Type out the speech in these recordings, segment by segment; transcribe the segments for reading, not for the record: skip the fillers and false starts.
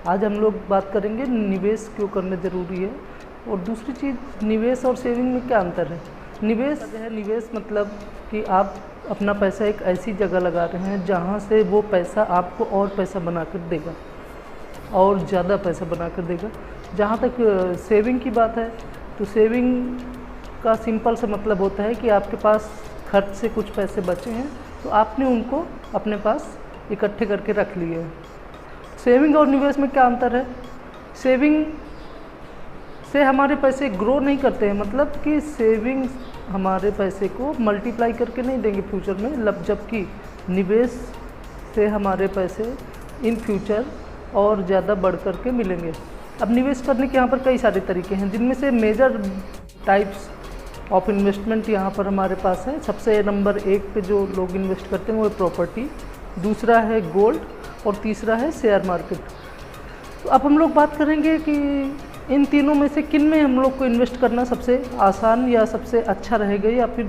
आज हम लोग बात करेंगे निवेश क्यों करना ज़रूरी है और दूसरी चीज़ निवेश और सेविंग में क्या अंतर है। निवेश मतलब कि आप अपना पैसा एक ऐसी जगह लगा रहे हैं जहाँ से वो पैसा आपको और पैसा बना कर देगा और ज़्यादा पैसा बना कर देगा। जहाँ तक सेविंग की बात है तो सेविंग का सिंपल सा मतलब होता है कि आपके पास खर्च से कुछ पैसे बचे हैं तो आपने उनको अपने पास इकट्ठे करके रख लिए हैं। सेविंग और निवेश में क्या अंतर है। सेविंग से हमारे पैसे ग्रो नहीं करते हैं, मतलब कि सेविंग हमारे पैसे को मल्टीप्लाई करके नहीं देंगे फ्यूचर में, जबकि निवेश से हमारे पैसे इन फ्यूचर और ज़्यादा बढ़ कर के मिलेंगे। अब निवेश करने के यहाँ पर कई सारे तरीके हैं, जिनमें से मेजर टाइप्स ऑफ इन्वेस्टमेंट यहाँ पर हमारे पास है। सबसे नंबर 1 पे जो लोग इन्वेस्ट करते हैं वो है प्रॉपर्टी, दूसरा है गोल्ड और तीसरा है शेयर मार्केट। तो अब हम लोग बात करेंगे कि इन तीनों में से किन में हम लोग को इन्वेस्ट करना सबसे आसान या सबसे अच्छा रहेगा, या फिर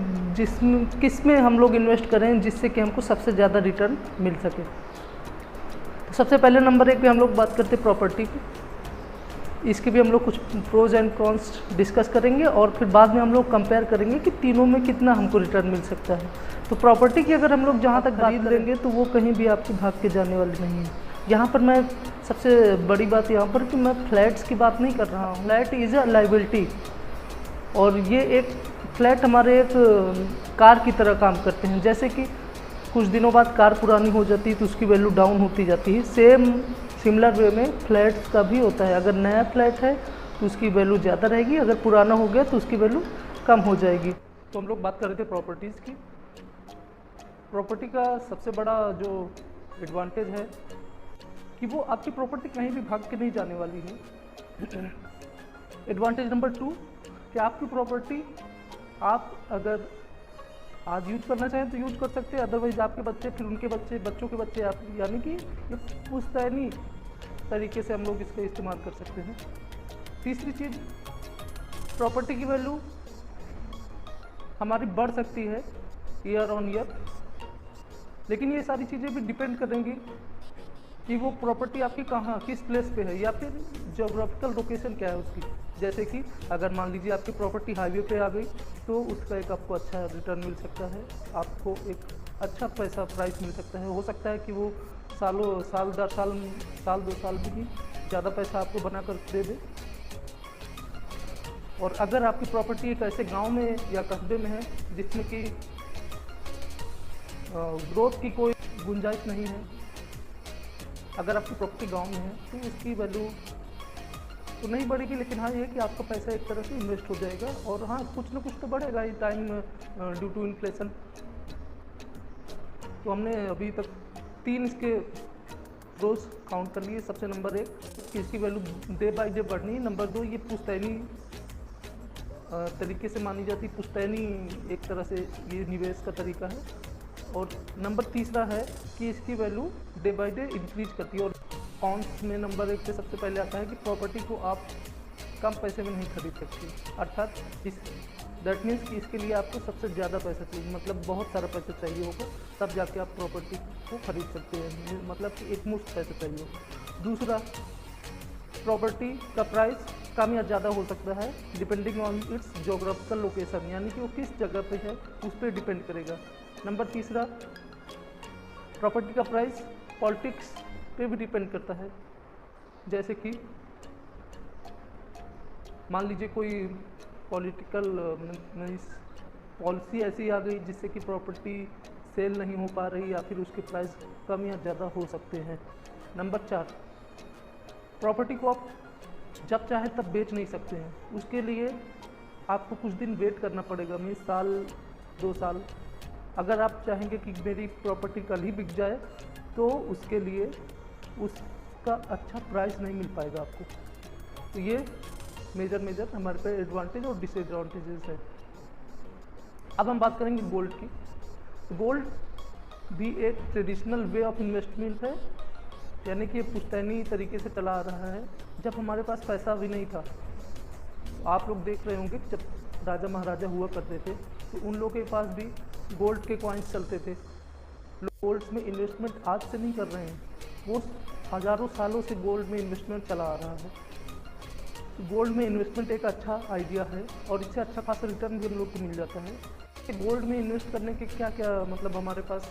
किस में हम लोग इन्वेस्ट करें जिससे कि हमको सबसे ज़्यादा रिटर्न मिल सके। तो सबसे पहले नंबर 1 पे हम लोग बात करते हैं प्रॉपर्टी की। इसके भी हम लोग कुछ प्रोज एंड कॉन्स डिस्कस करेंगे और फिर बाद में हम लोग कंपेयर करेंगे कि तीनों में कितना हमको रिटर्न मिल सकता है। तो प्रॉपर्टी की अगर हम लोग जहाँ तक खरीद लेंगे तो वो कहीं भी आपकी भाग के जाने वाली नहीं है। यहाँ पर मैं सबसे बड़ी बात यहाँ पर कि मैं फ्लैट्स की बात नहीं कर रहा हूँ। फ्लैट इज़ अ लाइबिलिटी और ये एक फ्लैट हमारे एक कार की तरह काम करते हैं। जैसे कि कुछ दिनों बाद कार पुरानी हो जाती है तो उसकी वैल्यू डाउन होती जाती है, सिमिलर वे में फ्लैट्स का भी होता है। अगर नया फ्लैट है तो उसकी वैल्यू ज़्यादा रहेगी, अगर पुराना हो गया तो उसकी वैल्यू कम हो जाएगी। तो हम लोग बात कर रहे थे प्रॉपर्टीज़ की। प्रॉपर्टी का सबसे बड़ा जो एडवांटेज है कि वो आपकी प्रॉपर्टी कहीं भी भाग के नहीं जाने वाली है। एडवांटेज नंबर 2 कि आपकी प्रॉपर्टी आप अगर आज यूज करना चाहें तो यूज कर सकते हैं, अदरवाइज आपके बच्चे फिर उनके बच्चे बच्चों के बच्चे आप, यानी कि ये पुश्तैनी तरीके से हम लोग इसका इस्तेमाल कर सकते हैं। तीसरी चीज़, प्रॉपर्टी की वैल्यू हमारी बढ़ सकती है ईयर ऑन ईयर, लेकिन ये सारी चीज़ें भी डिपेंड करेंगी कि वो प्रॉपर्टी आपकी कहाँ किस प्लेस पे है या फिर जोग्राफिकल लोकेशन क्या है उसकी। जैसे कि अगर मान लीजिए आपकी प्रॉपर्टी हाईवे पे आ गई तो उसका एक आपको अच्छा रिटर्न मिल सकता है, आपको एक अच्छा पैसा प्राइस मिल सकता है। हो सकता है कि वो साल 2 साल में ही ज़्यादा पैसा आपको बना कर दे दे। और अगर आपकी प्रॉपर्टी एक ऐसे गांव में या कस्बे में है जिसमें कि ग्रोथ की कोई गुंजाइश नहीं है, अगर आपकी प्रॉपर्टी गांव में है तो उसकी वैल्यू तो नहीं बढ़ेगी, लेकिन हाँ ये है कि आपका पैसा एक तरह से इन्वेस्ट हो जाएगा और हाँ कुछ ना कुछ तो बढ़ेगा ही टाइम ड्यू टू इन्फ्लेशन। तो हमने अभी तक 3 इसके रोज काउंट कर लिए। सबसे नंबर 1 कि इसकी वैल्यू डे बाय डे बढ़नी है। नंबर 2 ये पुश्तैनी तरीके से मानी जाती, पुश्तैनी एक तरह से ये निवेश का तरीका है। और नंबर तीसरा है कि इसकी value day by day increase करती है। और कॉन्स में नंबर 1 पे सबसे पहले आता है कि प्रॉपर्टी को आप कम पैसे में नहीं खरीद सकते, अर्थात दैट मीन्स कि इसके लिए आपको सबसे ज़्यादा पैसा चाहिए, मतलब बहुत सारा पैसा चाहिए होगा तब जाके आप प्रॉपर्टी को खरीद सकते हैं, मतलब कि एक मुश्त पैसा चाहिए होगा। दूसरा, प्रॉपर्टी का प्राइस कम या ज़्यादा हो सकता है depending on it's geographical location, यानी कि वो किस जगह पे है उस पर डिपेंड करेगा। नंबर तीसरा, प्रॉपर्टी का प्राइस पॉलिटिक्स पे भी डिपेंड करता है। जैसे कि मान लीजिए कोई पॉलिटिकल पॉलिसी ऐसी आ गई जिससे कि प्रॉपर्टी सेल नहीं हो पा रही या फिर उसके प्राइस कम या ज़्यादा हो सकते हैं। नंबर 4, प्रॉपर्टी को आप जब चाहे तब बेच नहीं सकते हैं, उसके लिए आपको कुछ दिन वेट करना पड़ेगा, मीन्स साल 2 साल। अगर आप चाहेंगे कि मेरी प्रॉपर्टी कल ही बिक जाए तो उसके लिए उसका अच्छा प्राइस नहीं मिल पाएगा आपको। तो ये मेजर हमारे पे एडवांटेज और डिसएडवांटेजेस है। अब हम बात करेंगे गोल्ड की। तो गोल्ड भी एक ट्रेडिशनल वे ऑफ इन्वेस्टमेंट है, यानी कि ये पुश्तैनी तरीके से चला आ रहा है। जब हमारे पास पैसा भी नहीं था, आप लोग देख रहे होंगे कि जब राजा महाराजा हुआ करते थे तो उन लोगों के पास भी गोल्ड के कॉइन्स चलते थे। लोग गोल्ड में इन्वेस्टमेंट आज से नहीं कर रहे हैं, वो हज़ारों सालों से गोल्ड में इन्वेस्टमेंट चला आ रहा है। गोल्ड में इन्वेस्टमेंट एक अच्छा आइडिया है और इससे अच्छा खासा रिटर्न भी हम लोग को मिल जाता है। गोल्ड में इन्वेस्ट करने के क्या क्या मतलब हमारे पास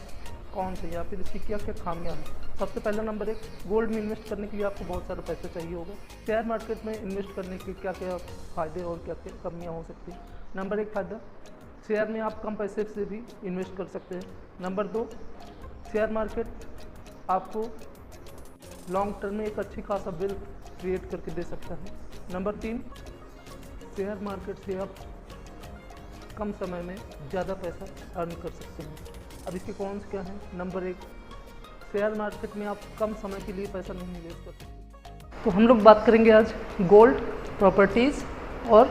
कौन से या फिर इसकी क्या क्या खामियां हैं। सबसे पहला नंबर एक, गोल्ड में इन्वेस्ट करने के लिए आपको बहुत सारा पैसा चाहिए होगा। शेयर मार्केट में इन्वेस्ट करने के क्या क्या फ़ायदे और क्या क्या कमियाँ हो सकती हैं। नंबर एक फ़ायदा, शेयर में आप कम पैसे से भी इन्वेस्ट कर सकते हैं। नंबर दो, शेयर मार्केट आपको लॉन्ग टर्म में एक अच्छी खासा वेल्थ क्रिएट करके दे सकता है। नंबर तीन, शेयर मार्केट से आप कम समय में ज़्यादा पैसा अर्न कर सकते हैं। अब इसके कॉन्स क्या हैं। नंबर एक, शेयर मार्केट में आप कम समय के लिए पैसा नहीं निवेश कर सकते। तो हम लोग बात करेंगे आज गोल्ड, प्रॉपर्टीज़ और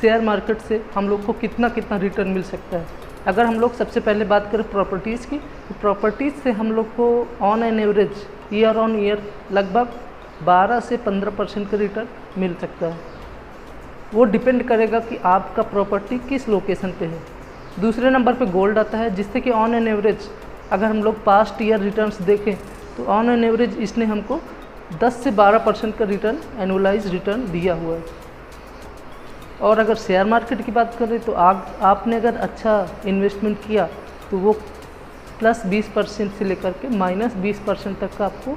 शेयर मार्केट से हम लोग को कितना कितना रिटर्न मिल सकता है। अगर हम लोग सबसे पहले बात करें प्रॉपर्टीज़ की, तो प्रॉपर्टीज़ से हम लोग को on an average year on year लगभग 12 से 15% का रिटर्न मिल सकता है। वो डिपेंड करेगा कि आपका प्रॉपर्टी किस लोकेशन पे है। दूसरे नंबर पे गोल्ड आता है, जिससे कि ऑन एन एवरेज अगर हम लोग पास्ट ईयर रिटर्न्स देखें तो ऑन एन एवरेज इसने हमको 10 से 12% का रिटर्न, एनुअलाइज रिटर्न दिया हुआ है। और अगर शेयर मार्केट की बात करें तो आपने अगर अच्छा इन्वेस्टमेंट किया तो वो +20% से लेकर के -20% तक का आपको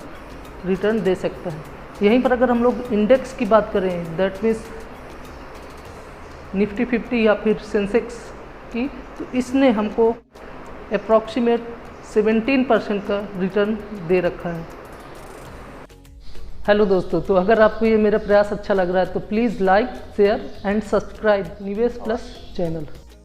रिटर्न दे सकता है। यहीं पर अगर हम लोग इंडेक्स की बात करें, दैट मीन्स निफ्टी 50 या फिर सेंसेक्स की, तो इसने हमको अप्रॉक्सीमेट 17% का रिटर्न दे रखा है। हेलो दोस्तों, तो अगर आपको ये मेरा प्रयास अच्छा लग रहा है तो please like, share and subscribe निवेश प्लस चैनल।